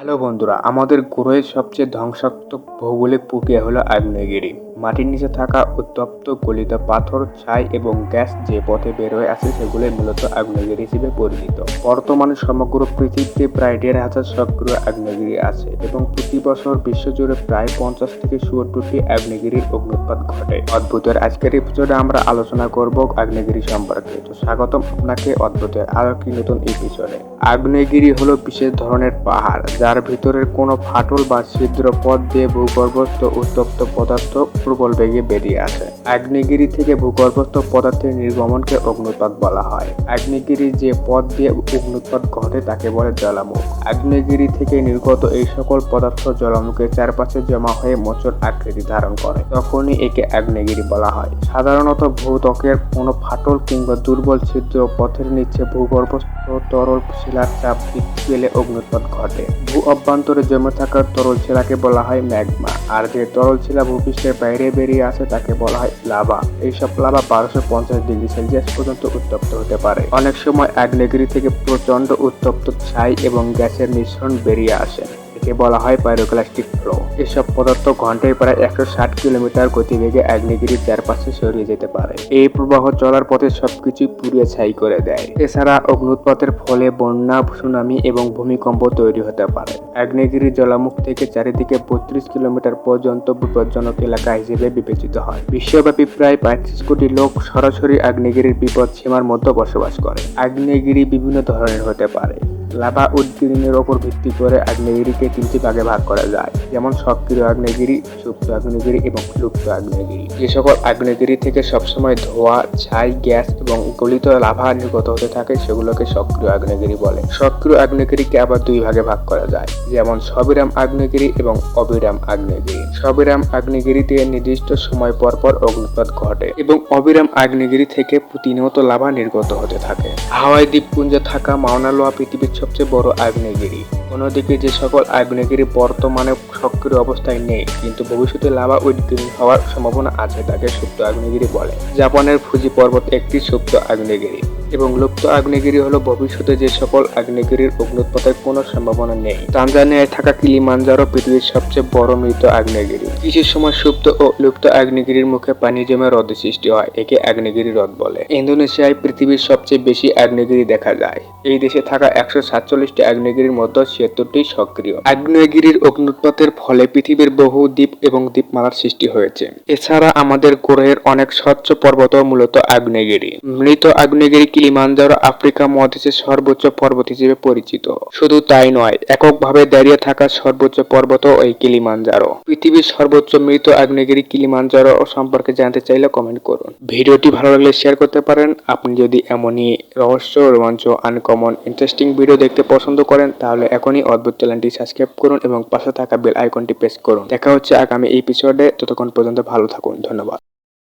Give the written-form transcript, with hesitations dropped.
Hello বন্ধুরা, আমাদের গ্রহের সবচেয়ে ধ্বংসাত্মক ভৌগোলিক প্রক্রিয়া হলো আগ্নেয়গিরি। মাটির নিচে থাকা উত্তপ্ত গলিত পাথর, ছাই এবং গ্যাস যে পথে বের হয়ে আসে সেগুলোই মূলত আগ্নেয়গিরি হিসেবে পরিচিত। বর্তমানে সমগ্র পৃথিবীতে প্রায় ১,৫০০ সক্রিয় আগ্নেয়গিরি আছে এবং প্রতি বছর বিশ্বজুড়ে প্রায় ৫০ থেকে ৭০টি আগ্নেয়গিরির অগ্ন্যুৎপাত ঘটে। অদ্ভুতের আজকের এপিসোডে আমরা আলোচনা করব আগ্নেয়গিরি সম্পর্কে। তো স্বাগতম আপনাকে অদ্ভুতের আরো একটি নতুন এপিসোডে। আগ্নেয়গিরি হলো বিশেষ ধরনের পাহাড় যার ভিতরের কোনো ফাটল বা ছিদ্র পথ দিয়ে ভূগর্ভস্থ উত্তপ্ত পদার্থ প্রবল বেগে বেরিয়ে আসে। আগ্নেয়গিরি থেকে ভূগর্ভস্থ পদার্থের নির্গমনকে অগ্ন্যুৎপাত বলা হয়। আগ্নেয়গিরি যে পথ দিয়ে অগ্ন্যুৎপাত ঘটে তাকে বলে জ্বালামুখ। আগ্নেয়গিরি থেকে নির্গত এই সকল পদার্থ জ্বালামুখের চারপাশে জমা হয়ে মোচড় আকৃতি ধারণ করে, তখনই একে আগ্নেয়গিরি বলা হয়। সাধারণত ভূত্বকের কোনো ফাটল কিংবা দুর্বল ছিদ্র পথের নিচে ভূগর্ভস্থ তরল শিলার চাপ বৃদ্ধি পেলে অগ্ন্যুৎপাত ঘটে। ভূ অভ্যন্তরে জমে থাকা তরল শিলাকে বলা হয় ম্যাগমা, আর যে তরল শিলা ভূপৃষ্ঠের বাইরে বেরিয়ে আসে তাকে বলা হয় লাভা। এইসব লাভা ১২৫০ ডিগ্রি সেলসিয়াস পর্যন্ত উত্তপ্ত হতে পারে। অনেক সময় আগ্নেয়গিরি থেকে প্রচন্ড উত্তপ্ত ছাই এবং গ্যাসের মিশ্রণ বেরিয়ে আসে, একে বলা হয় পাইরোক্লাস্টিক ফ্লো। এসব পদার্থ ঘন্টায় প্রায় ১৬০ কিলোমিটার গতিবেগে আগ্নেয়গিরির চারপাশে ছড়িয়ে যেতে পারে। এই প্রবাহ চলার পথে সবকিছু পুড়িয়ে ছাই করে দেয়। এছাড়া অগ্ন্যুৎপাতের ফলে বন্যা, সুনামি এবং ভূমিকম্প তৈরি হতে পারে। আগ্নেয়গিরির জ্বালামুখ থেকে চারিদিকে ৩২ কিলোমিটার পর্যন্ত বিপজ্জনক এলাকা হিসেবে বিবেচিত হয়। বিশ্বব্যাপী প্রায় ৩৫ কোটি লোক সরাসরি আগ্নেয়গিরির বিপদ সীমার মধ্যে বসবাস করে। আগ্নেয়গিরি বিভিন্ন ধরনের হতে পারে। লাভা উদগীরণের ওপর ভিত্তি করে আগ্নেয়গিরিকে ৩টি ভাগে ভাগ করা যায়, যেমন সক্রিয় আগ্নেয়গিরি, সুপ্ত আগ্নেয়গিরি এবং লুপ্ত আগ্নেয়গিরি। যে সকল আগ্নেয়গিরি থেকে সবসময় ধোঁয়া, ছাই, গ্যাস এবং গলিত লাভা নির্গত হতে থাকে সেগুলোকে সক্রিয় আগ্নেয়গিরি বলে। সক্রিয় আগ্নেয়গিরিকে আবার দুই ভাগে ভাগ করা যায়, যেমন সবিরাম আগ্নেয়গিরি এবং অবিরাম আগ্নেয়গিরি। সবিরাম আগ্নেয়গিরিতে নির্দিষ্ট সময় পর পর অগ্ন্যুৎপাত ঘটে এবং অবিরাম আগ্নেয়গিরি থেকে প্রতিনিয়ত লাভা নির্গত হতে থাকে। হাওয়াই দ্বীপপুঞ্জে থাকা মাউনা লোয়া পৃথিবীর সবচেয়ে বড় আগ্নেয়গিরি। অন্যদিকে যে সকল আগ্নেয়গিরি বর্তমানে সক্রিয় অবস্থায় নেই কিন্তু ভবিষ্যতে লাভা উদগীরণ হওয়ার সম্ভাবনা আছে তাকে সুপ্ত আগ্নেয়গিরি বলে। জাপানের ফুজি পর্বত একটি সুপ্ত আগ্নেয়গিরি এবং লুপ্ত আগ্নেয়গিরি হলো ভবিষ্যতে যে সকল আগ্নেয়গিরির অগ্ন্যুৎপাতের কোনো সম্ভাবনা নেই। তানজানিয়ায় থাকা কিলিমাঞ্জারো পৃথিবীর সবচেয়ে বড় মৃত আগ্নেয়গিরি। কিছু সময় সুপ্ত ও লুপ্ত আগ্নেয়গিরির মুখে পানি জমে হ্রদের সৃষ্টি হয়, একে আগ্নেয়গিরি হ্রদ বলে। ইন্দোনেশিয়ায় পৃথিবীর সবচেয়ে বেশি আগ্নেয়গিরি দেখা যায়। এই দেশে থাকা ১৪৭টি আগ্নেয়গিরির মধ্যে ৭৬টি সক্রিয়। আগ্নেয়গিরির অগ্ন্যুৎপাতের ফলে পৃথিবীর বহু দ্বীপ এবং দ্বীপমালার সৃষ্টি হয়েছে। এছাড়া আমাদের গ্রহের অনেক স্বচ্ছ পর্বত মূলত আগ্নেয়গিরি। মৃত আগ্নেয়গিরি কিলিমাঞ্জারো আফ্রিকা মহাদেশের সর্বোচ্চ পর্বত হিসেবে পরিচিত। শুধু তাই নয়, এককভাবে দাঁড়িয়ে থাকা সর্বোচ্চ পর্বত এই কিলিমাঞ্জারো। পৃথিবীর সর্বোচ্চ মৃত আগ্নেয়গিরি কিলিমাঞ্জারো সম্পর্কে জানতে চাইলে কমেন্ট করুন। ভিডিওটি ভালো লাগলে শেয়ার করতে পারেন। আপনি যদি এমনই রহস্য, রোমাঞ্চ, আনকমন, ইন্টারেস্টিং ভিডিও দেখতে পছন্দ করেন তাহলে এখনই অদ্ভুত চ্যানেলটি সাবস্ক্রাইব করুন এবং পাশে থাকা বেল আইকনটি প্রেস করুন। দেখা হচ্ছে আগামী এপিসোডে। ততক্ষণ পর্যন্ত ভালো থাকুন। ধন্যবাদ।